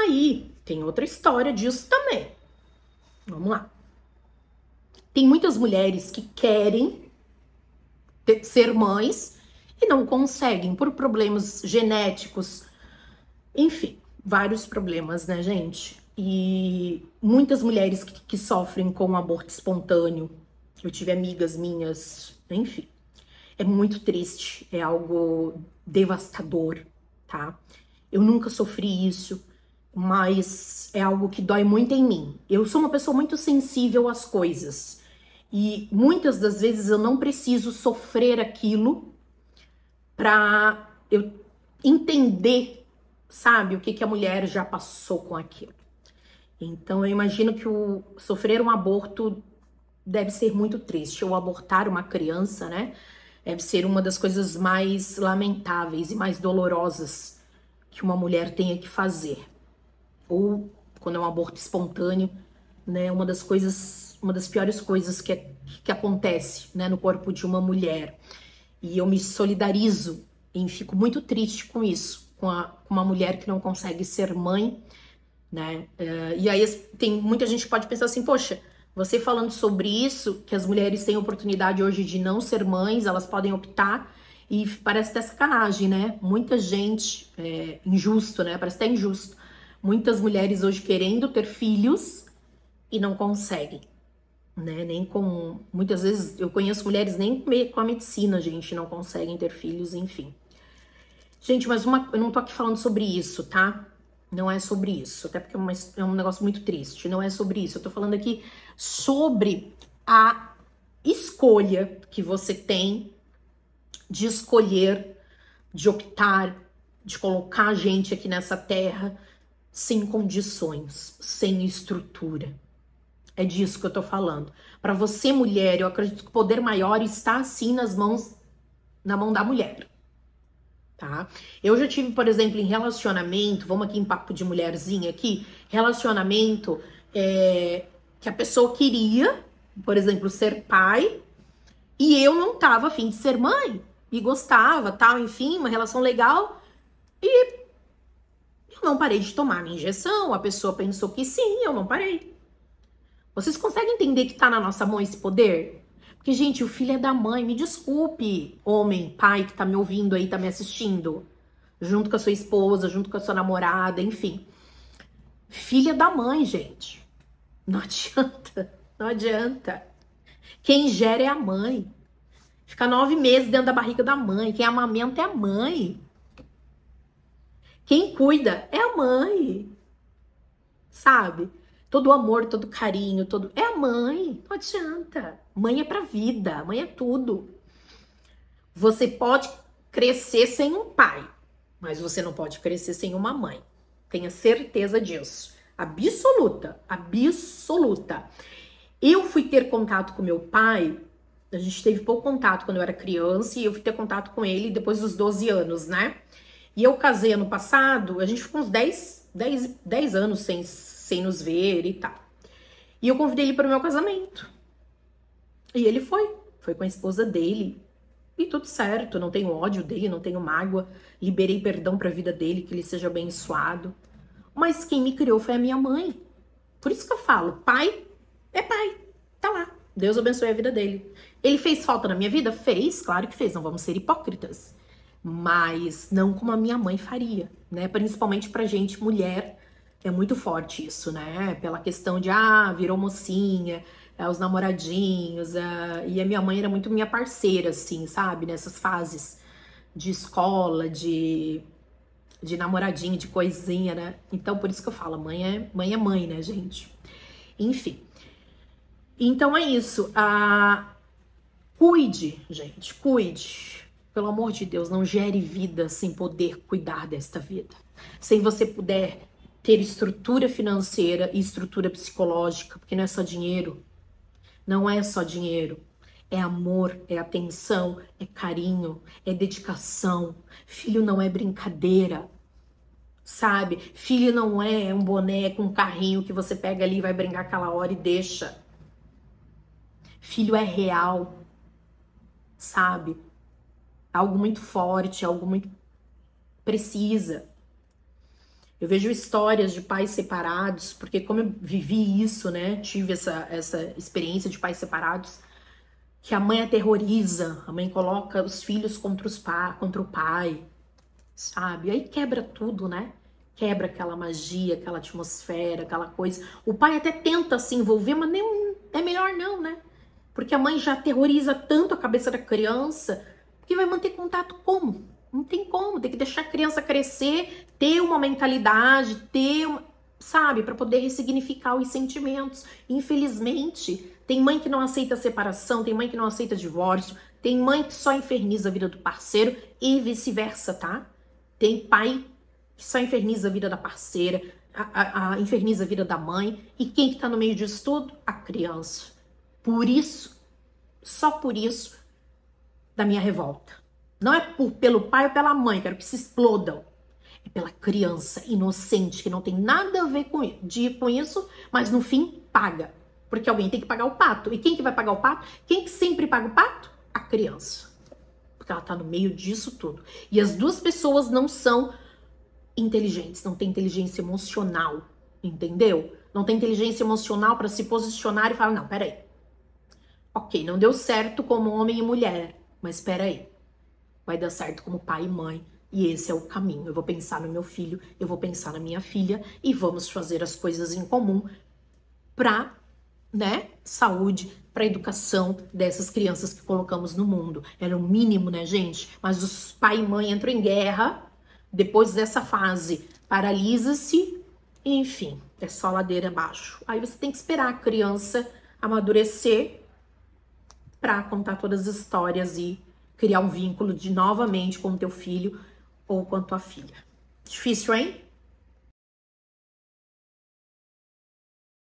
aí tem outra história disso também. Vamos lá. Tem muitas mulheres que querem ser mães e não conseguem por problemas genéticos, enfim, vários problemas, né, gente? E muitas mulheres que sofrem com aborto espontâneo, eu tive amigas minhas, enfim, é muito triste, é algo devastador, tá? Eu nunca sofri isso, mas é algo que dói muito em mim. Eu sou uma pessoa muito sensível às coisas e muitas das vezes eu não preciso sofrer aquilo pra eu entender, sabe, o que a mulher já passou com aquilo. Então eu imagino que sofrer um aborto deve ser muito triste, ou abortar uma criança, né? Deve ser uma das coisas mais lamentáveis e mais dolorosas que uma mulher tenha que fazer. Ou quando é um aborto espontâneo, né? Uma das piores coisas que acontece, né, no corpo de uma mulher. E eu me solidarizo e fico muito triste com isso, com uma mulher que não consegue ser mãe, né? E aí tem muita gente que pode pensar assim, poxa, você falando sobre isso, que as mulheres têm oportunidade hoje de não ser mães, elas podem optar, e parece até sacanagem, né? Muita gente, injusto, né? Parece até injusto. Muitas mulheres hoje querendo ter filhos e não conseguem, né? Nem com... Muitas vezes eu conheço mulheres nem com a medicina, gente, não conseguem ter filhos, enfim. Gente, mas eu não tô aqui falando sobre isso, tá? Não é sobre isso, até porque é um negócio muito triste. Não é sobre isso. Eu tô falando aqui sobre a escolha que você tem de escolher, de optar, de colocar a gente aqui nessa terra sem condições, sem estrutura. É disso que eu tô falando. Para você, mulher, eu acredito que o poder maior está assim na mão da mulher. Tá? Eu já tive, por exemplo, em relacionamento, vamos aqui em papo de mulherzinha aqui, relacionamento que a pessoa queria, por exemplo, ser pai, e eu não tava a fim de ser mãe, e gostava, tal, enfim, uma relação legal, e eu não parei de tomar minha injeção, a pessoa pensou que sim, eu não parei. Vocês conseguem entender que tá na nossa mão esse poder? Porque, gente, o filho é da mãe, me desculpe, homem, pai que tá me ouvindo aí, tá me assistindo, junto com a sua esposa, junto com a sua namorada, enfim. Filha da mãe, gente. Não adianta, não adianta. Quem gera é a mãe. Fica 9 meses dentro da barriga da mãe. Quem amamenta é a mãe. Quem cuida é a mãe. Sabe? Todo o amor, todo o carinho, todo... É a mãe. Não adianta. Mãe é pra vida. Mãe é tudo. Você pode crescer sem um pai, mas você não pode crescer sem uma mãe. Tenha certeza disso. Absoluta, absoluta. Eu fui ter contato com meu pai, a gente teve pouco contato quando eu era criança, e eu fui ter contato com ele depois dos 12 anos, né? E eu casei ano passado, a gente ficou uns 10 anos sem nos ver e tal. E eu convidei ele para o meu casamento. E ele foi com a esposa dele. E tudo certo, não tenho ódio dele, não tenho mágoa, liberei perdão para a vida dele, que ele seja abençoado. Mas quem me criou foi a minha mãe. Por isso que eu falo, pai é pai, tá lá. Deus abençoe a vida dele. Ele fez falta na minha vida? Fez, claro que fez, não vamos ser hipócritas. Mas não como a minha mãe faria, né? Principalmente pra gente, mulher, é muito forte isso, né? Pela questão de, virou mocinha, os namoradinhos, e a minha mãe era muito minha parceira, assim, sabe? Nessas fases de escola, de namoradinho, de coisinha, né? Então, por isso que eu falo, mãe é mãe, né, gente? Enfim. Então é isso. Cuide, gente, cuide. Pelo amor de Deus, não gere vida sem poder cuidar desta vida. Sem você puder ter estrutura financeira e estrutura psicológica, porque não é só dinheiro. Não é só dinheiro. É amor, é atenção, é carinho, é dedicação. Filho não é brincadeira, sabe? Filho não é um boneco, um carrinho que você pega ali e vai brincar aquela hora e deixa. Filho é real, sabe? Algo muito forte, algo muito precisa. Eu vejo histórias de pais separados, porque como eu vivi isso, né? Tive essa experiência de pais separados, que a mãe aterroriza, a mãe coloca os filhos contra o pai, sabe? Aí quebra tudo, né? Quebra aquela magia, aquela atmosfera, aquela coisa. O pai até tenta se envolver, mas nem, é melhor não, né? Porque a mãe já aterroriza tanto a cabeça da criança, que vai manter contato como? Não tem como, tem que deixar a criança crescer, ter uma mentalidade, sabe, para poder ressignificar os sentimentos. Infelizmente, tem mãe que não aceita separação, tem mãe que não aceita divórcio, tem mãe que só inferniza a vida do parceiro e vice-versa, tá? Tem pai que só inferniza a vida da parceira, inferniza a vida da mãe. E quem que tá no meio disso tudo? A criança. Por isso, só por isso, da minha revolta. Não é pelo pai ou pela mãe, quero que se explodam. É pela criança inocente, que não tem nada a ver com isso, mas no fim paga. Porque alguém tem que pagar o pato. E quem que vai pagar o pato? Quem que sempre paga o pato? A criança. Porque ela tá no meio disso tudo. E as duas pessoas não são inteligentes, não tem inteligência emocional, entendeu? Não tem inteligência emocional para se posicionar e falar, não, peraí. Ok, não deu certo como homem e mulher, mas peraí. Vai dar certo como pai e mãe. E esse é o caminho. Eu vou pensar no meu filho, eu vou pensar na minha filha e vamos fazer as coisas em comum para, né, saúde, para educação dessas crianças que colocamos no mundo. Era o mínimo, né, gente? Mas os pai e mãe entram em guerra. Depois dessa fase, paralisa-se, enfim, é só ladeira abaixo. Aí você tem que esperar a criança amadurecer para contar todas as histórias e criar um vínculo de novamente com o teu filho ou com a tua filha. Difícil, hein?